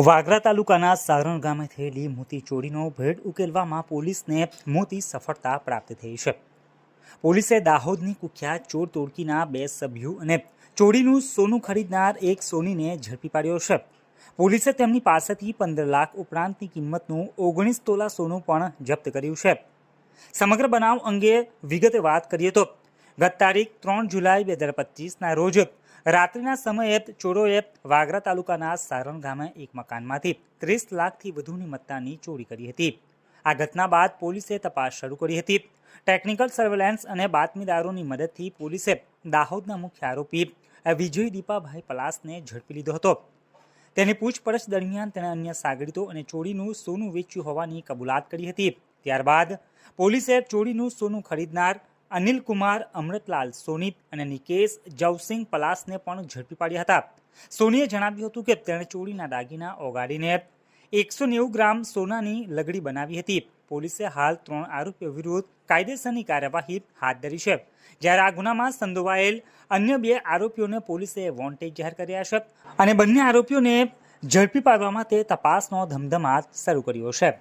વાગરા તાલુકાના સારણ ગામે થયેલી મોટી ચોરીનો ભેદ ઉકેલવામાં પોલીસને મોટી સફળતા પ્રાપ્ત થઈ છે। પોલીસે દાહોદની કુખ્યાત ચોર ટોળકીના 2 સભ્યો અને ચોરીનું સોનું ખરીદનાર એક સોનીને ઝડપી પાડ્યો છે। પોલીસે તેમની પાસેથી 15 લાખ ઉપરાંતની કિંમતનું 19 તોલા સોનું પણ જપ્ત કર્યું છે। સમગ્ર બનાવ અંગે વિગતે વાત કરીએ તો ગત તારીખ 3 જુલાઈ 2025ના રોજ રાત્રિના સમયે ચોરોએ વાગરા તાલુકાના સારણ ગામે એક મકાનમાંથી 30 લાખથી વધુની મત્તાની ચોરી કરી હતી। આ ઘટના બાદ પોલીસે તપાસ શરૂ કરી હતી। ટેકનિકલ સર્વેલન્સ અને બાતમીદારોની મદદથી પોલીસે દાહોદના મુખ્ય આરોપી વિજય દીપાભાઈ પલાસને ઝડપી લીધો હતો। તેની પૂછપરછ દરમિયાન તેણે અન્ય સાગરીતો અને ચોરીનું સોનું વેચ્યું હોવાની કબૂલાત કરી હતી। ત્યારબાદ પોલીસે ચોરીનું સોનું ખરીદનાર અનિલ કુમાર અમૃતલાલ સોની અને નિકેશ જવસિંહ પલાસને પણ ઝડપી પાડ્યા હતા। સોનીએ જણાવ્યું હતું કે તેણે ચોરીના દાગીના ઓગાળીને 190 ગ્રામ સોનાની લગડી બનાવી હતી। પોલીસે હાલ 3 આરોપીઓ વિરુદ્ધ કાયદેસરની કાર્યવાહી હાથ ધરી છે, જ્યારે આ ગુનામાં સંડોવાયેલ અન્ય 2 આરોપીઓને પોલીસે વોન્ટેડ જાહેર કર્યા છે અને બંને આરોપીઓને ઝડપી પાડવા માટે તપાસનો ધમધમાટ શરૂ કર્યો છે।